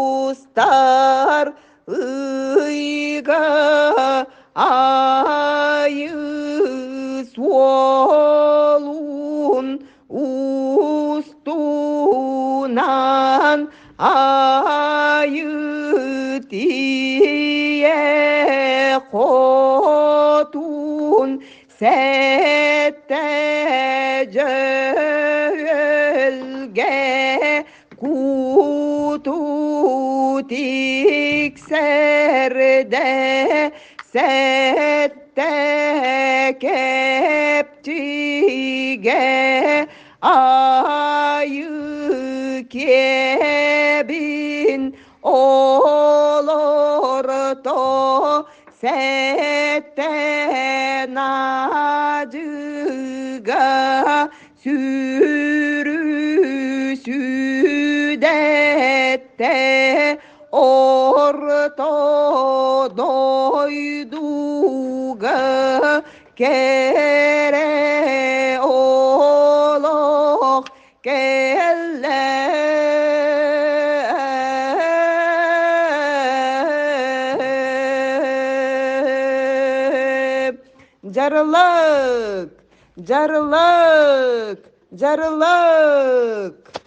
무수스타 의가 아유 솔운 우스투난 아유 띠에 고둔 settecelge kutu tikserde sette kepçige ayı kebin olur to sette nacıga sürüsü dette orto doyduga kere olok kelle carılık, carılık, carılık.